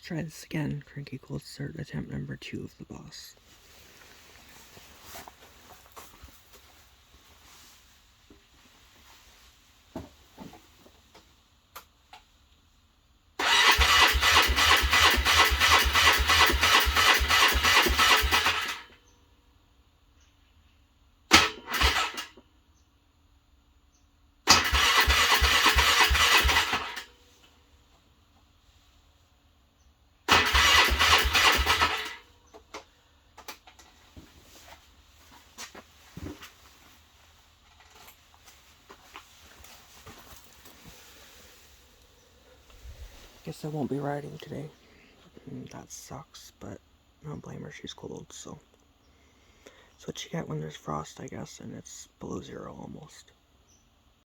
try this again. Cranky cold start attempt number 2 of the boss. Guess I won't be riding today. That sucks, but I don't blame her, she's cold, so. It's what you get when there's frost, I guess, and it's below 0 almost.